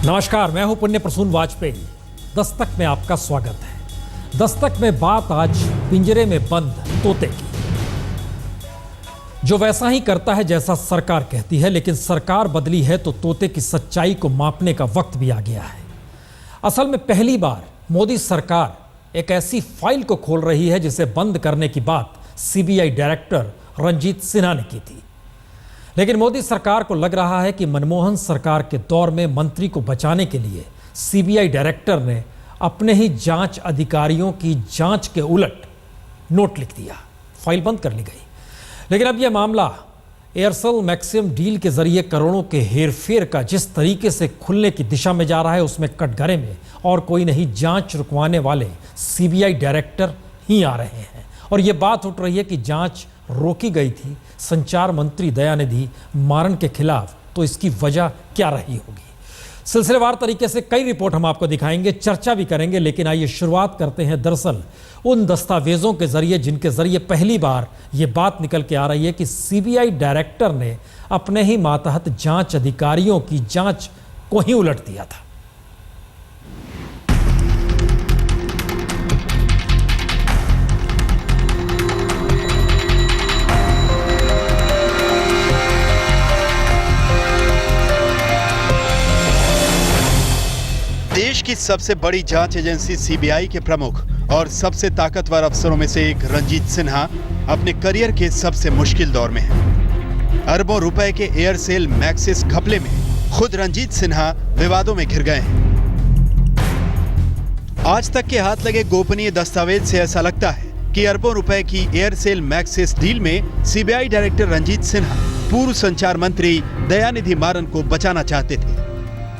नमस्कार, मैं हूं पुण्य प्रसून वाजपेयी। दस्तक में आपका स्वागत है। दस्तक में बात आज पिंजरे में बंद तोते की, जो वैसा ही करता है जैसा सरकार कहती है, लेकिन सरकार बदली है तो तोते की सच्चाई को मापने का वक्त भी आ गया है। असल में पहली बार मोदी सरकार एक ऐसी फाइल को खोल रही है जिसे बंद करने की बात सीबीआई डायरेक्टर रंजीत सिन्हा ने की थी। लेकिन मोदी सरकार को लग रहा है कि मनमोहन सरकार के दौर में मंत्री को बचाने के लिए सीबीआई डायरेक्टर ने अपने ही जांच अधिकारियों की जांच के उलट नोट लिख दिया, फाइल बंद कर ली गई। लेकिन अब यह मामला एयरसेल मैक्सिम डील के जरिए करोड़ों के हेरफेर का जिस तरीके से खुलने की दिशा में जा रहा है, उसमें कटघरे में और कोई नहीं, जांच रुकवाने वाले सीबीआई डायरेक्टर ही आ रहे हैं। और यह बात उठ रही है कि जांच रोकी गई थी संचार मंत्री दयानिधि मारन के खिलाफ, तो इसकी वजह क्या रही होगी। सिलसिलेवार तरीके से कई रिपोर्ट हम आपको दिखाएंगे, चर्चा भी करेंगे। लेकिन आइए शुरुआत करते हैं दरअसल उन दस्तावेजों के जरिए जिनके जरिए पहली बार यह बात निकल के आ रही है कि सीबीआई डायरेक्टर ने अपने ही मातहत जांच अधिकारियों की जांच को ही उलट दिया था। देश की सबसे बड़ी जांच एजेंसी सीबीआई के प्रमुख और सबसे ताकतवर अफसरों में से एक रंजीत सिन्हा अपने करियर के सबसे मुश्किल दौर में हैं। अरबों रुपए के एयरसेल मैक्सिस घपले में खुद रंजीत सिन्हा विवादों में घिर गए हैं। आज तक के हाथ लगे गोपनीय दस्तावेज से ऐसा लगता है कि अरबों रुपए की एयरसेल मैक्सिस डील में सीबीआई डायरेक्टर रंजीत सिन्हा पूर्व संचार मंत्री दयानिधि मारन को बचाना चाहते थे।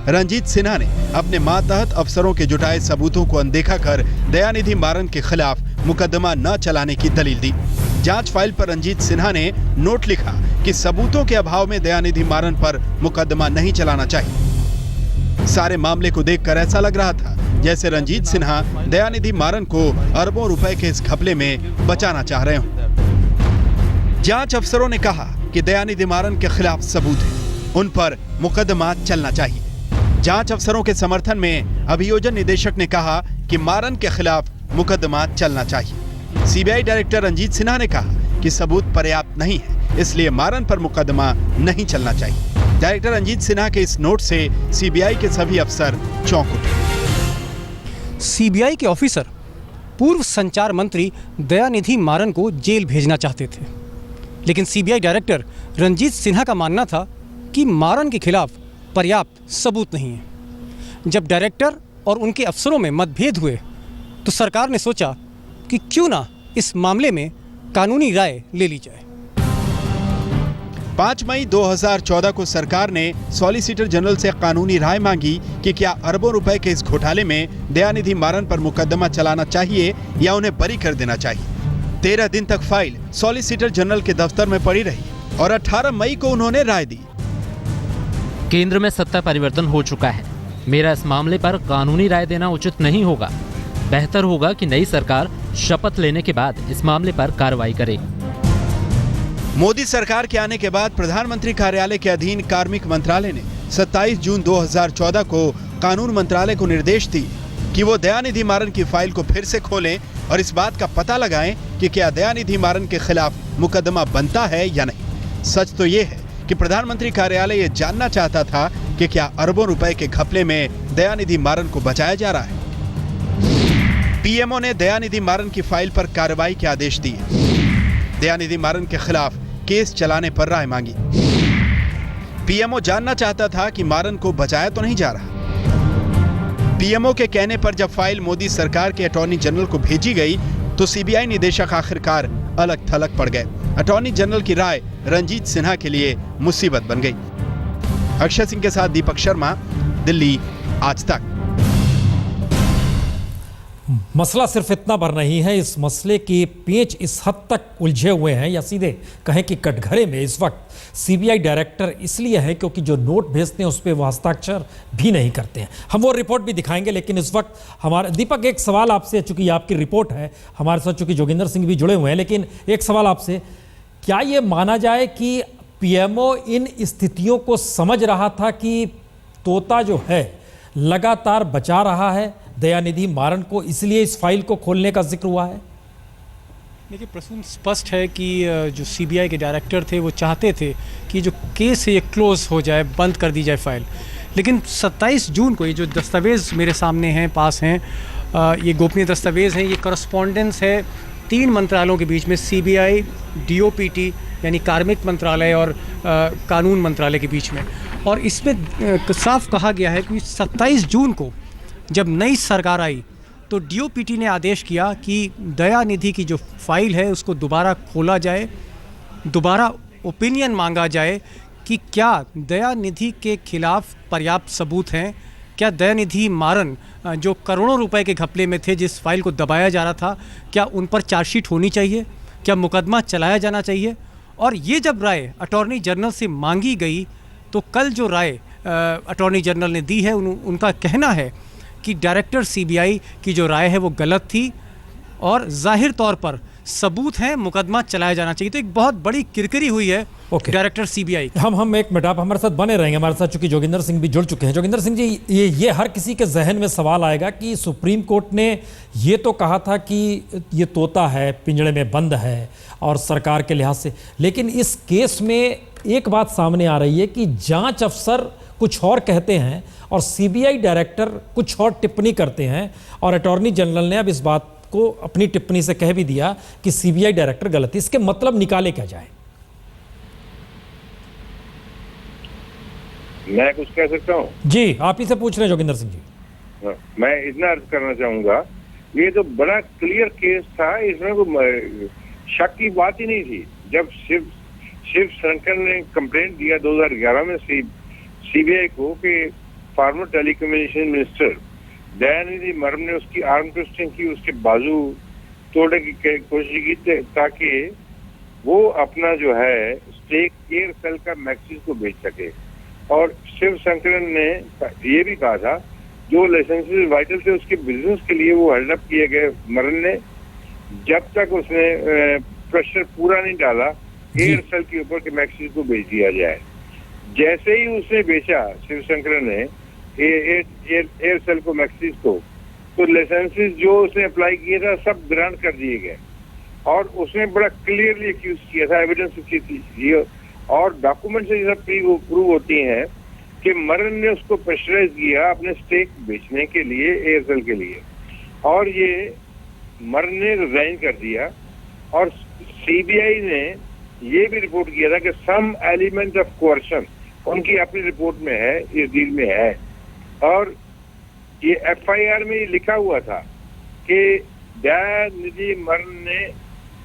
रंजीत सिन्हा ने अपने मातहत अफसरों के जुटाए सबूतों को अनदेखा कर दयानिधि मारन के खिलाफ मुकदमा न चलाने की दलील दी। जांच फाइल पर रंजीत सिन्हा ने नोट लिखा कि सबूतों के अभाव में दयानिधि मारन पर मुकदमा नहीं चलाना चाहिए। सारे मामले को देखकर ऐसा लग रहा था जैसे रंजीत सिन्हा दयानिधि मारन को अरबों रुपए के इस घपले में बचाना चाह रहे हों। जांच अफसरों ने कहा कि दयानिधि मारन के खिलाफ सबूत है, उन पर मुकदमा चलना चाहिए। जांच अफसरों के समर्थन में अभियोजन निदेशक ने कहा कि मारन के खिलाफ मुकदमा चलना चाहिए। सीबीआई डायरेक्टर रंजीत सिन्हा ने कहा कि सबूत पर्याप्त नहीं है, इसलिए मारन पर मुकदमा नहीं चलना चाहिए। डायरेक्टर रंजीत सिन्हा के इस नोट से सीबीआई के सभी अफसर चौंक उठे। सीबीआई के ऑफिसर पूर्व संचार मंत्री दयानिधि मारन को जेल भेजना चाहते थे, लेकिन सीबीआई डायरेक्टर रंजीत सिन्हा का मानना था कि मारन के खिलाफ पर्याप्त सबूत नहीं है। जब डायरेक्टर और उनके अफसरों में मतभेद हुए तो सरकार ने सोचा कि क्यों ना इस मामले में कानूनी राय ले ली जाए। 5 मई 2014 को सरकार ने सॉलिसिटर जनरल से कानूनी राय मांगी कि क्या अरबों रुपए के इस घोटाले में दयानिधि मारन पर मुकदमा चलाना चाहिए या उन्हें बरी कर देना चाहिए। 13 दिन तक फाइल सॉलिसिटर जनरल के दफ्तर में पड़ी रही और 18 मई को उन्होंने राय दी। केंद्र में सत्ता परिवर्तन हो चुका है। मेरा इस मामले पर कानूनी राय देना उचित नहीं होगा। बेहतर होगा कि नई सरकार शपथ लेने के बाद इस मामले पर कार्रवाई करे। मोदी सरकार के आने के बाद प्रधानमंत्री कार्यालय के अधीन कार्मिक मंत्रालय ने 27 जून 2014 को कानून मंत्रालय को निर्देश दिए कि वो दयानिधि मारन की फाइल को फिर से खोलें और इस बात का पता लगाएं कि क्या दयानिधि मारन के खिलाफ मुकदमा बनता है या नहीं। सच तो ये है कि प्रधानमंत्री कार्यालय ये जानना चाहता था कि क्या अरबों रुपए के घपले में दयानिधि मारन को बचाया जा रहा है। पीएमओ ने दयानिधि मारन की फाइल पर कार्रवाई के आदेश दिए। दयानिधि मारन के खिलाफ केस चलाने पर राय मांगी। पीएमओ जानना चाहता था कि मारन को बचाया तो नहीं जा रहा। पीएमओ के कहने पर जब फाइल मोदी सरकार के अटॉर्नी जनरल को भेजी गई तो सीबीआई निदेशक आखिरकार अलग थलग पड़ गए। अटॉर्नी जनरल की राय रंजीत सिन्हा के लिए मुसीबत बन गई। अक्षय सिंह के साथ दीपक शर्मा, दिल्ली, आज तक। मसला सिर्फ इतना भर नहीं है, इस मसले के पेच इस हद तक उलझे हुए हैं या सीधे कहें कि कटघरे में इस वक्त सीबीआई डायरेक्टर इसलिए है क्योंकि जो नोट भेजते हैं उस पर वो हस्ताक्षर भी नहीं करते हैं। हम वो रिपोर्ट भी दिखाएंगे, लेकिन इस वक्त हमारे दीपक एक सवाल आपसे, चूंकि आपकी रिपोर्ट है, हमारे साथ चूंकि जोगिंदर सिंह भी जुड़े हुए हैं, लेकिन एक सवाल आपसे, क्या ये माना जाए कि पीएमओ इन स्थितियों को समझ रहा था कि तोता जो है लगातार बचा रहा है दयानिधि मारन को, इसलिए इस फाइल को खोलने का जिक्र हुआ है? देखिए, प्रश्न स्पष्ट है कि जो सीबीआई के डायरेक्टर थे वो चाहते थे कि जो केस है ये क्लोज हो जाए, बंद कर दी जाए फाइल। लेकिन 27 जून को ये जो दस्तावेज़ मेरे सामने हैं, पास हैं, ये गोपनीय दस्तावेज़ हैं, ये करस्पॉन्डेंस है 3 मंत्रालयों के बीच में, सीबीआई, डीओपीटी यानी कार्मिक मंत्रालय और कानून मंत्रालय के बीच में। और इसमें साफ कहा गया है कि 27 जून को जब नई सरकार आई तो डीओपीटी ने आदेश किया कि दयानिधि की जो फाइल है उसको दोबारा खोला जाए, दोबारा ओपिनियन मांगा जाए कि क्या दयानिधि के खिलाफ पर्याप्त सबूत हैं, क्या दयानिधि मारन जो करोड़ों रुपए के घपले में थे, जिस फाइल को दबाया जा रहा था, क्या उन पर चार्जशीट होनी चाहिए, क्या मुकदमा चलाया जाना चाहिए। और ये जब राय अटॉर्नी जनरल से मांगी गई तो कल जो राय अटॉर्नी जनरल ने दी है उनका कहना है कि डायरेक्टर सीबीआई की जो राय है वो गलत थी और जाहिर तौर पर सबूत हैं, मुकदमा चलाया जाना चाहिए। तो एक बहुत बड़ी किरकिरी हुई है डायरेक्टर सीबीआई। हम एक मिनट, आप हमारे साथ बने रहेंगे, हमारे साथ चूंकि जोगिंदर सिंह भी जुड़ चुके हैं। जोगिंदर सिंह जी, ये हर किसी के जहन में सवाल आएगा कि सुप्रीम कोर्ट ने ये तो कहा था कि ये तोता है, पिंजड़े में बंद है और सरकार के लिहाज से, लेकिन इस केस में एक बात सामने आ रही है कि जांच अफसर कुछ और कहते हैं और सीबीआई डायरेक्टर कुछ और टिप्पणी करते हैं, और अटॉर्नी जनरल ने अब इस बात को अपनी टिप्पणी से कह भी दिया कि सीबीआई डायरेक्टर गलत है। इसके मतलब निकाले क्या जाए? मैं कुछ कह सकता हूँ? जी, आप ही से पूछ रहे हैं जोगिंदर सिंह जी। मैं इतना अर्ज करना चाहूंगा, ये तो बड़ा क्लियर केस था, इसमें कोई शक की बात ही नहीं थी। जब शिव शंकर ने कंप्लेंट दिया 2011 में सीबीआई को कि farmer telecommunication minister Dayanidhi Maran ने उसकी आर्म ट्विस्टिंग की, उसके बाजू तोड़ने की कोशिश की ताकि वो अपना जो है स्टेक एयरसेल का मैक्सिस को बेच सके। और शिव शंकर ने ये भी कहा था जो लाइसेंसेस वाइटल थे उसके बिजनेस के लिए वो हेल्ड अप किए गए मारन ने, जब तक उसने प्रेशर पूरा नहीं डाला एयरसेल के ऊपर के मैक्सिस को बेच दिया जाए। जैसे ही उसने बेचा शिवशंकर ने एयरसेल को मैक्सिस को, तो लाइसेंसेस जो उसने अप्लाई किया था सब ग्रांट कर दिए गए और उसने बड़ा क्लियरली एक्यूज किया था, एविडेंस थी और डॉक्यूमेंट से ये सब प्रूव होती हैं कि मारन ने उसको प्रेशराइज किया अपने स्टेक बेचने के लिए एयरसेल के लिए, और ये मारन ने रिजाइन कर दिया। और सीबीआई ने ये भी रिपोर्ट किया था कि सम एलिमेंट ऑफ कोर्शन उनकी अपनी रिपोर्ट में है, इस डील में है, और ये एफआईआर में ये लिखा हुआ था कि दयानिधि मारन ने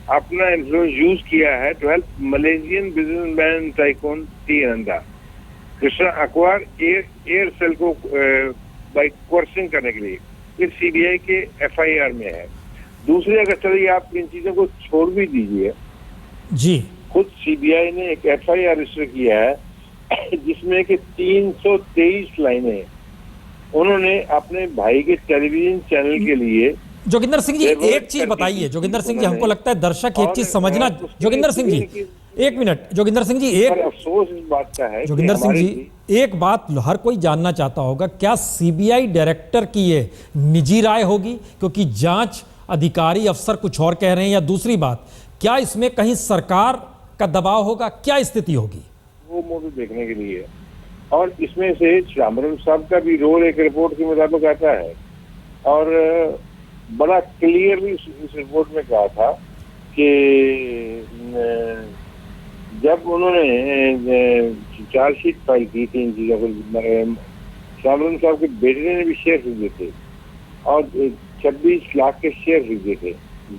अपना इन्फ्लुएंस यूज किया है to help Malaysian businessman tycoon T Anand Krishna acquire Aircel को बाय कोर्सिंग करने के लिए। ये सीबीआई के एफआईआर में है। दूसरी, अगर चलिए आप इन चीजों को छोड़ भी दीजिए जी, खुद सीबीआई ने एक एफआईआर रजिस्टर किया है जिसमें कि 323 लाइनें उन्होंने अपने भाई के टेलीविजन चैनल के लिए। जोगिंदर सिंह जी, एक चीज बताइए जोगिंदर सिंह जी, हमको लगता है दर्शक एक चीज समझना। जोगिंदर सिंह जी, एक मिनट। जोगिंदर सिंह जी, एक अफसोस इस बात का है, जोगिंदर सिंह जी, एक बात हर कोई जानना चाहता होगा, क्या सीबीआई डायरेक्टर की ये निजी राय होगी क्योंकि जांच अधिकारी अफसर कुछ और कह रहे हैं, या दूसरी बात, क्या इसमें कहीं सरकार का दबाव होगा, क्या स्थिति होगी? वो मूवी देखने के लिए, और इसमें से चामरन साहब का भी रोल एक रिपोर्ट के मुताबिक आता है, और बड़ा क्लियरली इस रिपोर्ट में कहा था कि जब उन्होंने चार्जशीट फाइल की थी इन चीजों को, चामरन साहब के बेटे ने भी शेयर खरीदे थे और 26 लाख के शेयर खरीदे थे।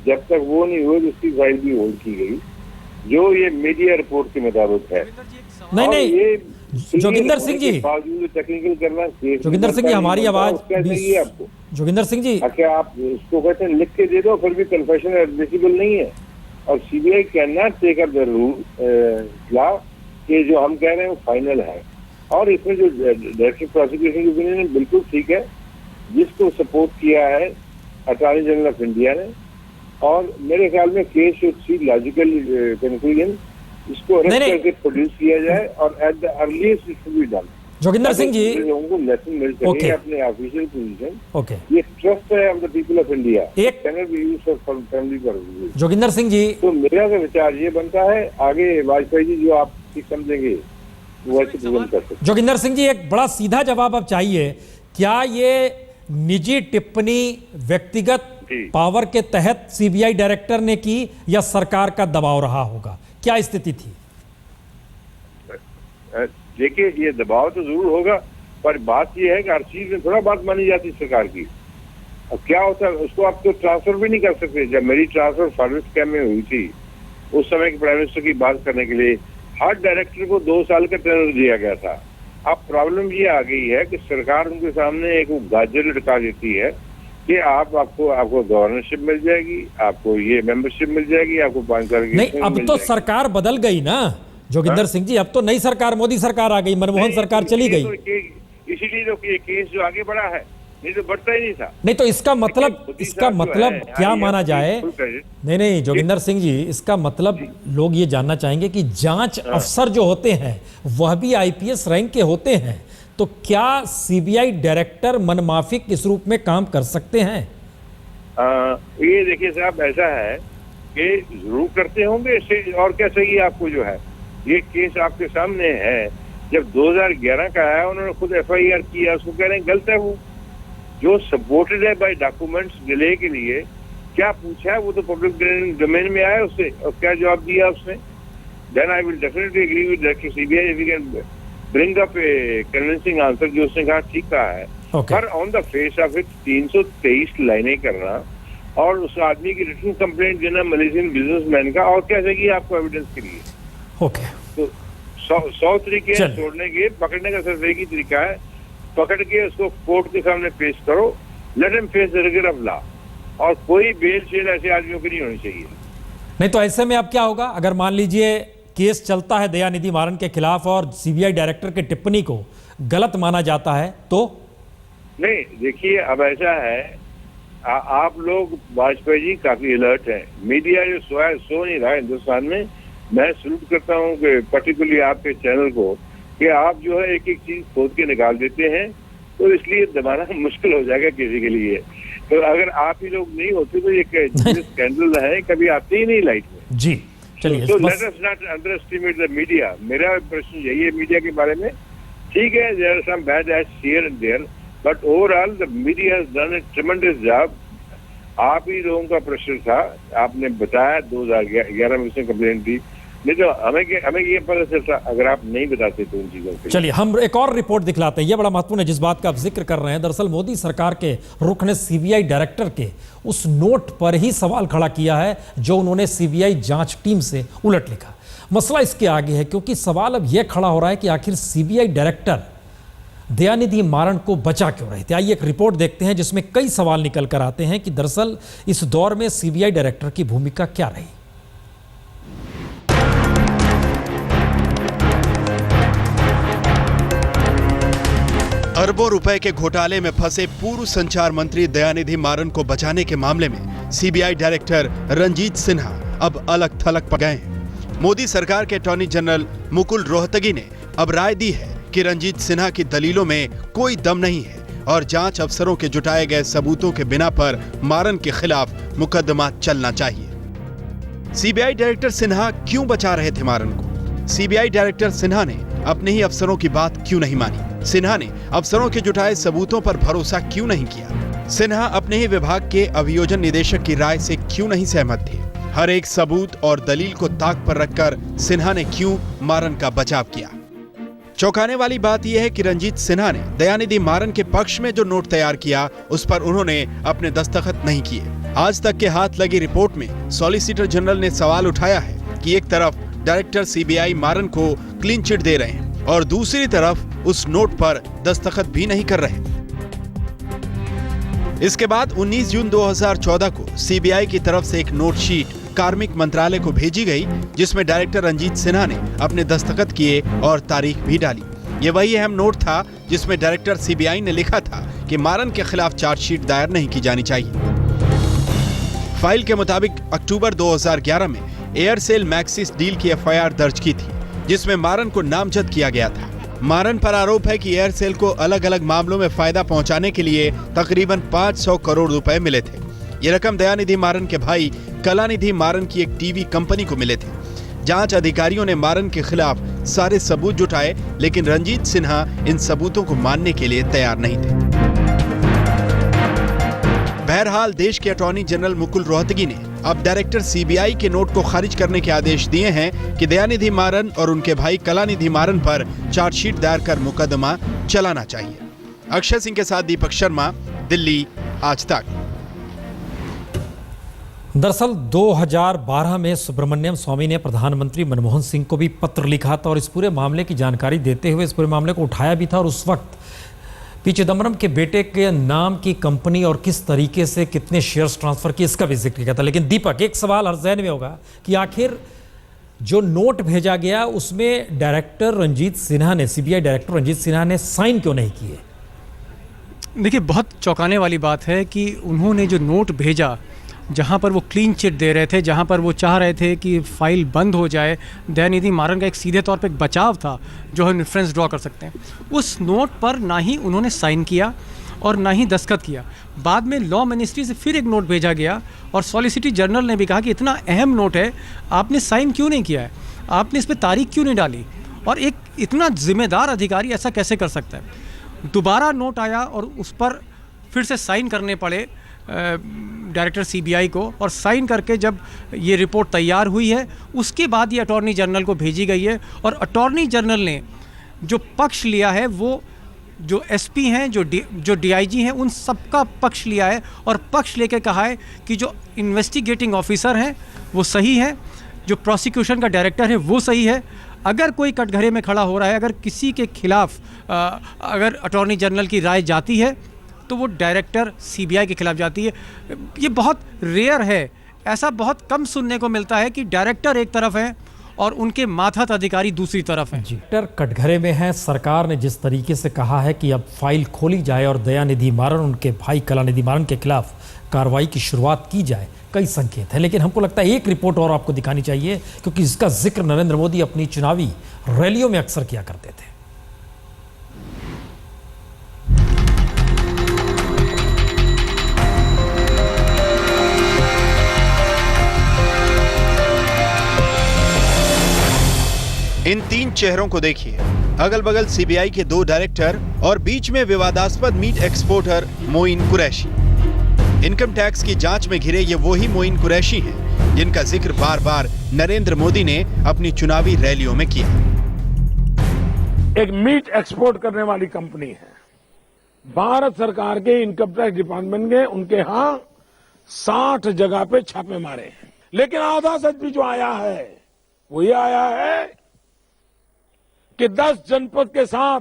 जब तक वो नहीं हुए उसकी फाइल भी होल्ड की गई, जो ये मीडिया रिपोर्ट के मुताबिक है। नहीं, ये जोगिंदर सिंह जी, टेक्निकल करना, जोगिंदर सिंह जी, हमारी आवाज आपको, जोगिंदर सिंह जी, क्या आप इसको कहते हैं लिख के दे दो, फिर भी कन्फेशन एडमिसिबल नहीं है। और CBI can not take up the rule law कि जो हम कह रहे हैं वो फाइनल है। और इसमें जो डायरेक्टर प्रोसिक्यूशन की ओपिनियन है बिल्कुल ठीक है, जिसको सपोर्ट किया है अटॉर्नी जनरल ऑफ इंडिया ने, और मेरे ख्याल में case should see logical conclusion, इसको अरेस्ट करके प्रोड्यूस किया जाए और at the earliest it should be done. Joginder Singh ji, लोगों को लेसन मिल सके ओके। अपने ऑफिशियल पोजीशन, ओके, ये ट्रस्ट है of the people of India, एक- can be used for family purposes. Joginder Singh ji, तो मेरा तो विचार ये बनता है, आगे वाजपेयी जी जो आप ठीक समझेंगे वो वैसे प्रेजेंट कर सकते। जोगिंदर सिंह जी, एक बड़ा सीधा जवाब अब चाहिए, क्या ये निजी टिप्पणी व्यक्तिगत जी। पावर के तहत सीबीआई डायरेक्टर ने की या सरकार का दबाव रहा होगा, क्या स्थिति थी? देखिए, ये दबाव तो जरूर होगा, पर बात ये है कि हर चीज में थोड़ा बात मानी जाती है सरकार की। अब क्या होता है, उसको आप तो ट्रांसफर भी नहीं कर सकते। जब मेरी ट्रांसफर फॉरवर्ड स्कैम में हुई थी, उस समय के प्राइम मिनिस्टर की बात करने के लिए हर डायरेक्टर को 2 साल का टेनर दिया गया था। अब प्रॉब्लम ये आ गई है कि सरकार उनके सामने एक गाजर लटका देती है कि आपको गवर्नरशिप मिल जाएगी, आपको ये मेंबरशिप मिल जाएगी, आपको 5 साल की नहीं, अब तो सरकार बदल गई ना जोगिंदर सिंह जी, अब तो नई सरकार, मोदी सरकार आ गई, मनमोहन सरकार चली गई। इसीलिए तो ये केस जो आगे बढ़ा है, नहीं तो बढ़ता ही नहीं था। नहीं तो इसका मतलब क्या माना जाए? नहीं जोगिंदर सिंह जी, इसका मतलब लोग ये जानना चाहेंगे कि जांच अफसर जो होते हैं वह भी आईपीएस रैंक के होते हैं, तो क्या सीबीआई डायरेक्टर मनमाफिक इस रूप में काम कर सकते हैं? ये देखिए साहब, ऐसा है कि जरूर करते होंगे इससे, और क्या चाहिए आपको? जो है ये केस आपके सामने है, जब 2011 का आया उन्होंने खुद एफआईआर किया, उसको कह रहे हैं गलत है, वो जो सपोर्टेड है बाय डॉक्यूमेंट्स डिले के लिए क्या पूछा है वो तो पब्लिक डोमेन में आया उससे, और क्या जवाब दिया उसने। Then I will definitely agree with director CBI if we can bring up a convincing answer, जो उसने कहा ठीक कहा है। पर on the face of it 323 लाइनें करना और उस आदमी की रिटन कंप्लेंट देना मलेशियन बिजनेसमैन का, और क्या चाहिए आपको एविडेंस के लिए? ओके, तो 100 तरीके हैं छोड़ने के, पकड़ने का सिर्फ एक ही तरीका है, पकड़ के उसको कोर्ट के सामने पेश करो, let him face the rigour of law, और कोई बेल शेल ऐसे आदमियों की नहीं होनी चाहिए। नहीं तो ऐसे में अब क्या होगा अगर मान लीजिए केस चलता है दयानिधि मारन के खिलाफ और सीबीआई डायरेक्टर की टिप्पणी को गलत माना जाता है तो? नहीं देखिए, अब ऐसा है, आप लोग वाजपेयी जी काफी अलर्ट हैं, मीडिया जो सो नहीं रहा हिंदुस्तान में। मैं सल्यूट करता हूँ कि पर्टिकुलरली आपके चैनल को, कि आप जो है एक एक चीज खोद के निकाल देते हैं, तो इसलिए दबाना मुश्किल हो जाएगा किसी के लिए। तो अगर आप ही लोग नहीं होते तो ये स्कैंडल है कभी आते ही नहीं लाइट में। जी चलिए, तो let us not under estimate the media. मेरा प्रश्न यही है मीडिया के बारे में, ठीक है there are some bad acts here and there, but overall the media has done a tremendous job. आप ही लोगों का प्रेशर था, आपने बताया 2011 में उसने कंप्लेंट दी, नहीं तो हमें ये पता चलता अगर आप नहीं बताते तो उन चीजों को। चलिए हम एक और रिपोर्ट दिखलाते हैं, ये बड़ा महत्वपूर्ण है जिस बात का आप जिक्र कर रहे हैं। दरअसल मोदी सरकार के रुख ने सीबीआई डायरेक्टर के उस नोट पर ही सवाल खड़ा किया है जो उन्होंने सीबीआई जांच टीम से उलट लिखा। मसला इसके आगे है क्योंकि सवाल अब यह खड़ा हो रहा है कि आखिर सीबीआई डायरेक्टर दयानिधि मारन को बचा क्यों रहे थे। आइए एक रिपोर्ट देखते हैं जिसमें कई सवाल निकल कर आते हैं कि दरअसल इस दौर में सीबीआई डायरेक्टर की भूमिका क्या रही। अरबों रुपए के घोटाले में फंसे पूर्व संचार मंत्री दयानिधि मारन को बचाने के मामले में सीबीआई डायरेक्टर रंजीत सिन्हा अब अलग थलग पड़ गए हैं। मोदी सरकार के अटॉर्नी जनरल मुकुल रोहतगी ने अब राय दी है कि रंजीत सिन्हा की दलीलों में कोई दम नहीं है और जांच अफसरों के जुटाए गए सबूतों के बिना पर मारन के खिलाफ मुकदमा चलना चाहिए। सीबीआई डायरेक्टर सिन्हा क्यों बचा रहे थे मारन को? सीबीआई डायरेक्टर सिन्हा ने अपने ही अफसरों की बात क्यों नहीं मानी? सिन्हा ने अफसरों के जुटाए सबूतों पर भरोसा क्यों नहीं किया? सिन्हा अपने ही विभाग के अभियोजन निदेशक की राय से क्यों नहीं सहमत थे? हर एक सबूत और दलील को ताक पर रखकर सिन्हा ने क्यों मारन का बचाव किया? चौंकाने वाली बात यह है कि रंजीत सिन्हा ने दयानिधि मारन के पक्ष में जो नोट तैयार किया उस पर उन्होंने अपने दस्तखत नहीं किए। आज तक के हाथ लगी रिपोर्ट में सॉलिसिटर जनरल ने सवाल उठाया है कि एक तरफ डायरेक्टर सीबीआई मारन को क्लीन चिट दे रहे हैं और दूसरी तरफ उस नोट पर दस्तखत भी नहीं कर रहे। इसके बाद 19 जून 2014 को सीबीआई की तरफ से एक नोट शीट कार्मिक मंत्रालय को भेजी गई जिसमें डायरेक्टर रंजीत सिन्हा ने अपने दस्तखत किए और तारीख भी डाली। ये वही अहम नोट था जिसमें डायरेक्टर सीबीआई ने लिखा था कि मारन के खिलाफ चार्जशीट दायर नहीं की जानी चाहिए। फाइल के मुताबिक अक्टूबर 2011 में एयरसेल मैक्सिस डील की एफआईआर दर्ज की थी जिसमें मारन को नामजद किया गया था। मारन पर आरोप है कि एयरसेल को अलग अलग मामलों में फायदा पहुंचाने के लिए तकरीबन 500 करोड़ रुपए मिले थे। ये रकम दयानिधि मारन के भाई कलानिधि मारन की एक टीवी कंपनी को मिले थे। जांच अधिकारियों ने मारन के खिलाफ सारे सबूत जुटाए, लेकिन रंजीत सिन्हा इन सबूतों को मानने के लिए तैयार नहीं थे। बहरहाल देश के अटॉर्नी जनरल मुकुल रोहतगी ने अब डायरेक्टर सीबीआई के नोट को खारिज करने के आदेश दिए हैं कि दयानिधि मारन और उनके भाई कलानिधि मारन पर चार्जशीट दायर कर मुकदमा चलाना चाहिए। अक्षय सिंह के साथ दीपक शर्मा, दिल्ली, आज तक। दरअसल 2012 में सुब्रमण्यम स्वामी ने प्रधानमंत्री मनमोहन सिंह को भी पत्र लिखा था और इस पूरे मामले की जानकारी देते हुए इस पूरे मामले को उठाया भी था और उस वक्त पी चिदम्बरम के बेटे के नाम की कंपनी और किस तरीके से कितने शेयर्स ट्रांसफर किए इसका भी जिक्र किया था। लेकिन दीपक, एक सवाल हर ज़हन में होगा कि आखिर जो नोट भेजा गया उसमें डायरेक्टर रंजीत सिन्हा ने, सीबीआई डायरेक्टर रंजीत सिन्हा ने साइन क्यों नहीं किए? देखिए, बहुत चौंकाने वाली बात है कि उन्होंने जो नोट भेजा, जहाँ पर वो क्लीन चिट दे रहे थे, जहाँ पर वो चाह रहे थे कि फाइल बंद हो जाए, दयानिधि मारन का एक सीधे तौर पे एक बचाव था जो हम रेफरेंस ड्रॉ कर सकते हैं, उस नोट पर ना ही उन्होंने साइन किया और ना ही दस्तखत किया। बाद में लॉ मिनिस्ट्री से फिर एक नोट भेजा गया और सॉलिसिटर जनरल ने भी कहा कि इतना अहम नोट है, आपने साइन क्यों नहीं किया है, आपने इस पर तारीख क्यों नहीं डाली, और एक इतना जिम्मेदार अधिकारी ऐसा कैसे कर सकता है। दोबारा नोट आया और उस पर फिर से साइन करने पड़े डायरेक्टर सीबीआई को, और साइन करके जब ये रिपोर्ट तैयार हुई है उसके बाद ये अटॉर्नी जनरल को भेजी गई है। और अटॉर्नी जनरल ने जो पक्ष लिया है वो जो एसपी हैं, जो डीआईजी हैं, उन सबका पक्ष लिया है और पक्ष लेके कहा है कि जो इन्वेस्टिगेटिंग ऑफिसर हैं वो सही है, जो प्रोसिक्यूशन का डायरेक्टर है वो सही है। अगर कोई कटघरे में खड़ा हो रहा है, अगर किसी के खिलाफ अगर अटॉर्नी जनरल की राय जाती है तो वो डायरेक्टर सीबीआई के खिलाफ जाती है। ये बहुत रेयर है, ऐसा बहुत कम सुनने को मिलता है कि डायरेक्टर एक तरफ है और उनके मातहत अधिकारी दूसरी तरफ हैं। डायरेक्टर कटघरे में है। सरकार ने जिस तरीके से कहा है कि अब फाइल खोली जाए और दयानिधि मारन, उनके भाई कलानिधि मारन के खिलाफ कार्रवाई की शुरुआत की जाए, कई संकेत हैं। लेकिन हमको लगता है एक रिपोर्ट और आपको दिखानी चाहिए, क्योंकि इसका जिक्र नरेंद्र मोदी अपनी चुनावी रैलियों में अक्सर किया करते थे। इन तीन चेहरों को देखिए, अगल बगल सीबीआई के 2 डायरेक्टर और बीच में विवादास्पद meat exporter Moin Qureshi. Income tax की जांच में घिरे ये वही मोइन कुरैशी हैं जिनका जिक्र बार बार नरेंद्र मोदी ने अपनी चुनावी रैलियों में किया। एक मीट एक्सपोर्ट करने वाली कंपनी है, भारत सरकार के इनकम टैक्स डिपार्टमेंट के उनके यहां 60 जगह पे छापे मारे हैं। लेकिन आधा सच भी जो आया है वो ये आया है कि 10 जनपद के साथ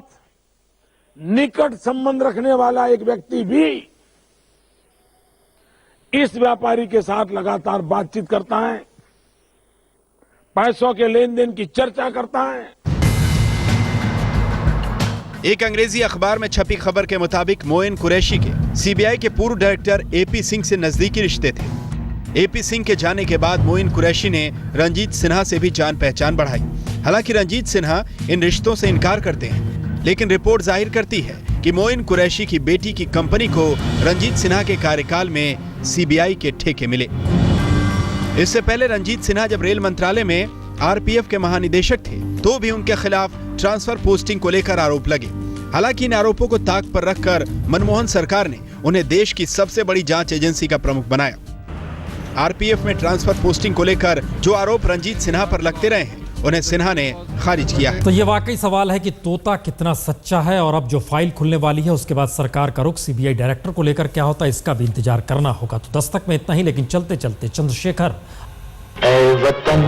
निकट संबंध रखने वाला एक व्यक्ति भी इस व्यापारी के साथ लगातार बातचीत करता है, पैसों के लेन देन की चर्चा करता है। एक अंग्रेजी अखबार में छपी खबर के मुताबिक मोइन कुरैशी के सीबीआई के पूर्व डायरेक्टर एपी सिंह से नजदीकी रिश्ते थे। एपी सिंह के जाने के बाद मोइन कुरैशी ने रंजीत सिन्हा से भी जान पहचान बढ़ाई। हालांकि रंजीत सिन्हा इन रिश्तों से इनकार करते हैं, लेकिन रिपोर्ट जाहिर करती है कि मोइन कुरैशी की बेटी की कंपनी को रंजीत सिन्हा के कार्यकाल में सीबीआई के ठेके मिले। इससे पहले रंजीत सिन्हा जब रेल मंत्रालय में आरपीएफ के महानिदेशक थे तो भी उनके खिलाफ ट्रांसफर पोस्टिंग को लेकर आरोप लगे। हालांकि इन आरोपों को ताक पर रखकर मनमोहन सरकार ने उन्हें देश की सबसे बड़ी जांच एजेंसी का प्रमुख बनाया। आरपीएफ में ट्रांसफर पोस्टिंग को लेकर जो आरोप रंजीत सिन्हा पर लगते रहे हैं उन्हें सिन्हा ने खारिज किया है। तो ये वाकई सवाल है कि तोता कितना सच्चा है, और अब जो फाइल खुलने वाली है उसके बाद सरकार का रुख सीबीआई डायरेक्टर को लेकर क्या होता है इसका भी इंतजार करना होगा। तो दस्तक में इतना ही, लेकिन चलते चलते चंद्रशेखर। ऐ वतन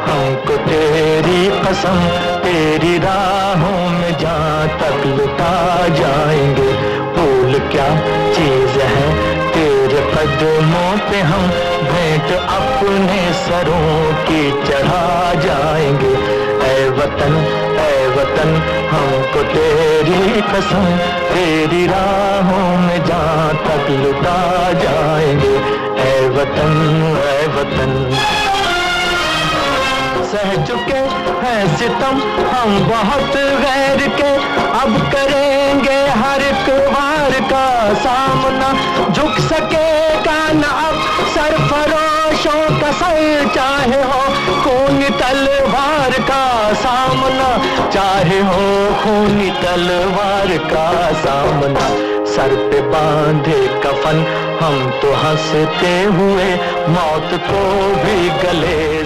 हमको तेरी कसम, तेरी राहों में जहाँ तक लुटा जाएंगे, भूल क्या चीज है तेरे कदमों पे हम भेंट अपने सरों की चढ़ा जाएंगे। ऐ वतन हमको तेरी कसम, तेरी राहों में जहाँ तक लुटा जाएंगे। ऐ वतन सह चुके हैं सितम हम बहुत गैर के, अब करेंगे हर एक वार का सामना, झुक सकेगा न अब सरफरोशों का सर, चाहे हो खूनी तलवार का सामना, चाहे हो खूनी तलवार का सामना। सर पे बांधे कफन हम तो हंसते हुए मौत को भी गले